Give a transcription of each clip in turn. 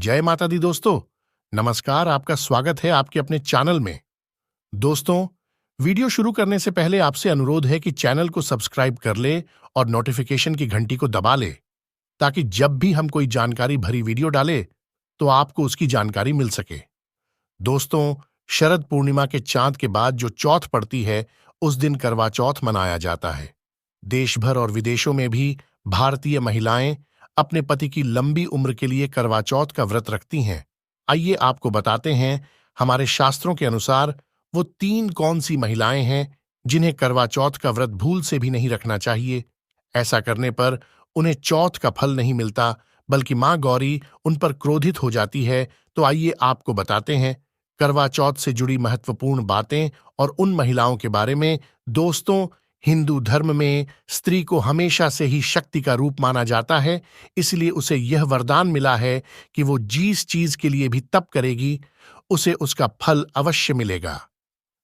जय माता दी दोस्तों। नमस्कार, आपका स्वागत है आपके अपने चैनल में। दोस्तों, वीडियो शुरू करने से पहले आपसे अनुरोध है कि चैनल को सब्सक्राइब कर ले और नोटिफिकेशन की घंटी को दबा ले, ताकि जब भी हम कोई जानकारी भरी वीडियो डाले तो आपको उसकी जानकारी मिल सके। दोस्तों, शरद पूर्णिमा के चांद के बाद जो चौथ पड़ती है, उस दिन करवा चौथ मनाया जाता है। देश भर और विदेशों में भी भारतीय महिलाएं अपने पति की लंबी उम्र के लिए करवा चौथ का व्रत रखती हैं। आइए आपको बताते हैं, हमारे शास्त्रों के अनुसार वो 3 कौन सी महिलाएं हैं जिन्हें करवा चौथ का व्रत भूल से भी नहीं रखना चाहिए। ऐसा करने पर उन्हें चौथ का फल नहीं मिलता, बल्कि मां गौरी उन पर क्रोधित हो जाती है। तो आइए आपको बताते हैं करवा चौथ से जुड़ी महत्वपूर्ण बातें और उन महिलाओं के बारे में। दोस्तों, हिंदू धर्म में स्त्री को हमेशा से ही शक्ति का रूप माना जाता है, इसलिए उसे यह वरदान मिला है कि वो जिस चीज के लिए भी तप करेगी, उसे उसका फल अवश्य मिलेगा।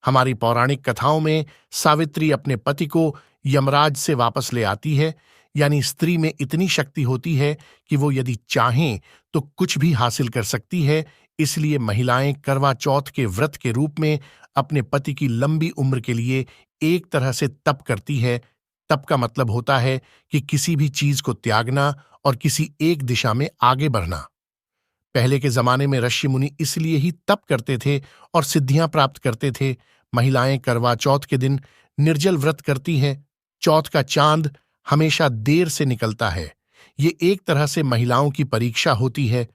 हमारी पौराणिक कथाओं में सावित्री अपने पति को यमराज से वापस ले आती है, यानी स्त्री में इतनी शक्ति होती है कि वो यदि चाहें तो कुछ भी हासिल कर सकती है। इसलिए महिलाएं करवा चौथ के व्रत के रूप में अपने पति की लंबी उम्र के लिए एक तरह से तप करती है। तप का मतलब होता है कि किसी भी चीज को त्यागना और किसी एक दिशा में आगे बढ़ना। पहले के जमाने में ऋषि मुनि इसलिए ही तप करते थे और सिद्धियां प्राप्त करते थे। महिलाएं करवा चौथ के दिन निर्जल व्रत करती हैं। चौथ का चांद हमेशा देर से निकलता है। ये एक तरह से महिलाओं की परीक्षा होती है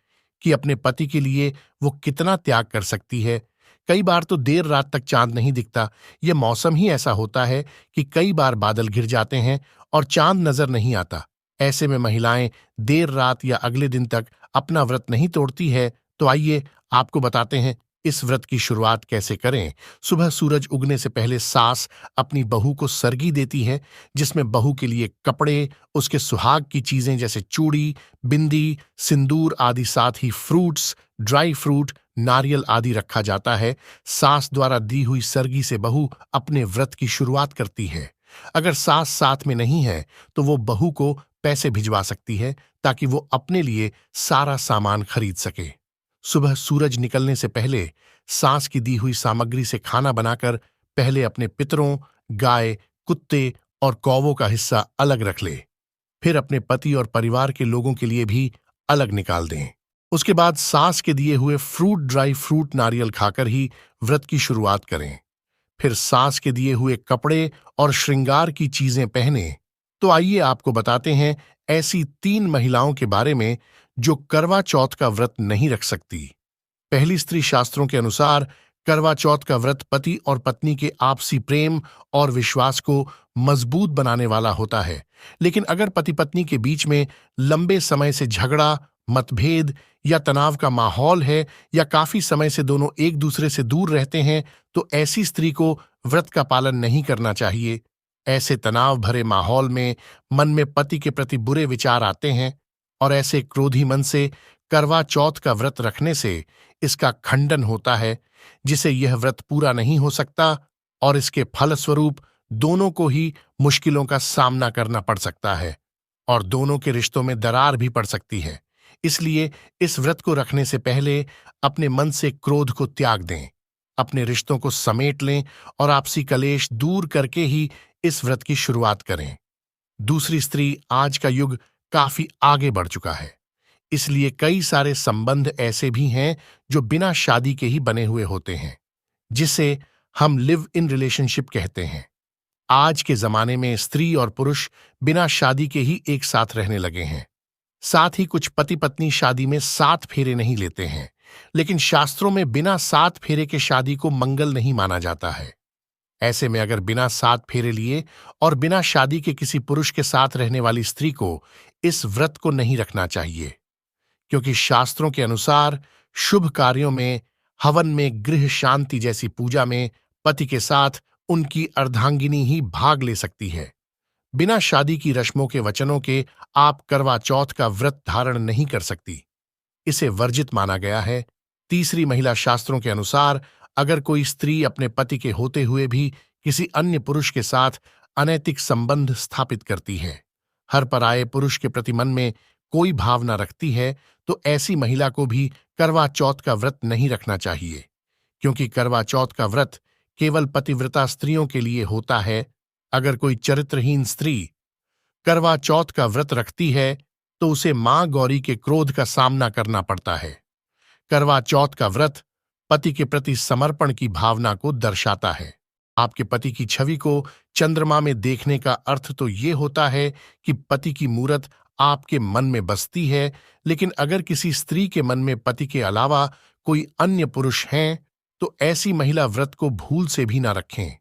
कि अपने पति के लिए वो कितना त्याग कर सकती है। कई बार तो देर रात तक चांद नहीं दिखता। यह मौसम ही ऐसा होता है कि कई बार बादल घिर जाते हैं और चांद नजर नहीं आता। ऐसे में महिलाएं देर रात या अगले दिन तक अपना व्रत नहीं तोड़ती है। तो आइए आपको बताते हैं इस व्रत की शुरुआत कैसे करें। सुबह सूरज उगने से पहले सास अपनी बहू को सरगी देती है, जिसमें बहू के लिए कपड़े, उसके सुहाग की चीजें जैसे चूड़ी, बिंदी, सिंदूर आदि, साथ ही फ्रूट्स, ड्राई फ्रूट, नारियल आदि रखा जाता है। सास द्वारा दी हुई सरगी से बहू अपने व्रत की शुरुआत करती है। अगर सास साथ में नहीं है तो वो बहू को पैसे भिजवा सकती है, ताकि वो अपने लिए सारा सामान खरीद सके। सुबह सूरज निकलने से पहले सास की दी हुई सामग्री से खाना बनाकर पहले अपने पितरों, गाय, कुत्ते और कौवों का हिस्सा अलग रख ले। फिर अपने पति और परिवार के लोगों के लिए भी अलग निकाल दें। उसके बाद सास के दिए हुए फ्रूट, ड्राई फ्रूट, नारियल खाकर ही व्रत की शुरुआत करें। फिर सास के दिए हुए कपड़े और श्रृंगार की चीजें पहने। तो आइए आपको बताते हैं ऐसी 3 महिलाओं के बारे में जो करवा चौथ का व्रत नहीं रख सकती। पहली स्त्री, शास्त्रों के अनुसार करवा चौथ का व्रत पति और पत्नी के आपसी प्रेम और विश्वास को मजबूत बनाने वाला होता है। लेकिन अगर पति पत्नी के बीच में लंबे समय से झगड़ा, मतभेद या तनाव का माहौल है, या काफी समय से दोनों एक दूसरे से दूर रहते हैं, तो ऐसी स्त्री को व्रत का पालन नहीं करना चाहिए। ऐसे तनाव भरे माहौल में मन में पति के प्रति बुरे विचार आते हैं, और ऐसे क्रोधी मन से करवा चौथ का व्रत रखने से इसका खंडन होता है, जिसे यह व्रत पूरा नहीं हो सकता और इसके फलस्वरूप दोनों को ही मुश्किलों का सामना करना पड़ सकता है और दोनों के रिश्तों में दरार भी पड़ सकती है। इसलिए इस व्रत को रखने से पहले अपने मन से क्रोध को त्याग दें, अपने रिश्तों को समेट लें और आपसी कलेश दूर करके ही इस व्रत की शुरुआत करें। दूसरी स्त्री, आज का युग काफी आगे बढ़ चुका है, इसलिए कई सारे संबंध ऐसे भी हैं जो बिना शादी के ही बने हुए होते हैं, जिसे हम लिव इन रिलेशनशिप कहते हैं। आज के जमाने में स्त्री और पुरुष बिना शादी के ही एक साथ रहने लगे हैं। साथ ही कुछ पति पत्नी शादी में 7 फेरे नहीं लेते हैं, लेकिन शास्त्रों में बिना 7 फेरे के शादी को मंगल नहीं माना जाता है। ऐसे में अगर बिना 7 फेरे लिए और बिना शादी के किसी पुरुष के साथ रहने वाली स्त्री को इस व्रत को नहीं रखना चाहिए, क्योंकि शास्त्रों के अनुसार शुभ कार्यों में, हवन में, गृह शांति जैसी पूजा में पति के साथ उनकी अर्धांगिनी ही भाग ले सकती है। बिना शादी की रस्मों के, वचनों के आप करवा चौथ का व्रत धारण नहीं कर सकती। इसे वर्जित माना गया है। तीसरी महिला, शास्त्रों के अनुसार अगर कोई स्त्री अपने पति के होते हुए भी किसी अन्य पुरुष के साथ अनैतिक संबंध स्थापित करती है, हर पराये पुरुष के प्रति मन में कोई भावना रखती है, तो ऐसी महिला को भी करवा चौथ का व्रत नहीं रखना चाहिए, क्योंकि करवा चौथ का व्रत केवल पतिव्रता स्त्रियों के लिए होता है। अगर कोई चरित्रहीन स्त्री करवा चौथ का व्रत रखती है तो उसे मां गौरी के क्रोध का सामना करना पड़ता है। करवा चौथ का व्रत पति के प्रति समर्पण की भावना को दर्शाता है। आपके पति की छवि को चंद्रमा में देखने का अर्थ तो ये होता है कि पति की मूरत आपके मन में बसती है, लेकिन अगर किसी स्त्री के मन में पति के अलावा कोई अन्य पुरुष हैं, तो ऐसी महिला व्रत को भूल से भी ना रखें।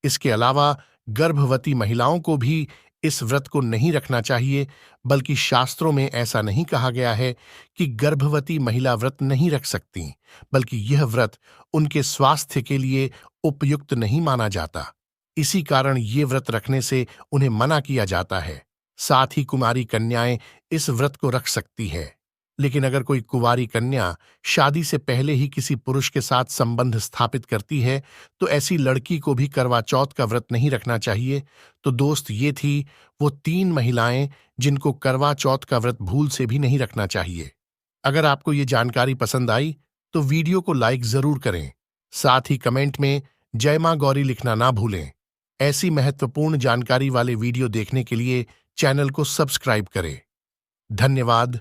इसके अलावा गर्भवती महिलाओं को भी इस व्रत को नहीं रखना चाहिए, बल्कि शास्त्रों में ऐसा नहीं कहा गया है कि गर्भवती महिला व्रत नहीं रख सकती, बल्कि यह व्रत उनके स्वास्थ्य के लिए उपयुक्त नहीं माना जाता। इसी कारण ये व्रत रखने से उन्हें मना किया जाता है। साथ ही कुमारी कन्याएं इस व्रत को रख सकती है, लेकिन अगर कोई कुंवारी कन्या शादी से पहले ही किसी पुरुष के साथ संबंध स्थापित करती है, तो ऐसी लड़की को भी करवा चौथ का व्रत नहीं रखना चाहिए। तो दोस्त, ये थी वो 3 महिलाएं जिनको करवा चौथ का व्रत भूल से भी नहीं रखना चाहिए। अगर आपको ये जानकारी पसंद आई तो वीडियो को लाइक जरूर करें। साथ ही कमेंट में जय मां गौरी लिखना ना भूलें। ऐसी महत्वपूर्ण जानकारी वाले वीडियो देखने के लिए चैनल को सब्सक्राइब करें। धन्यवाद।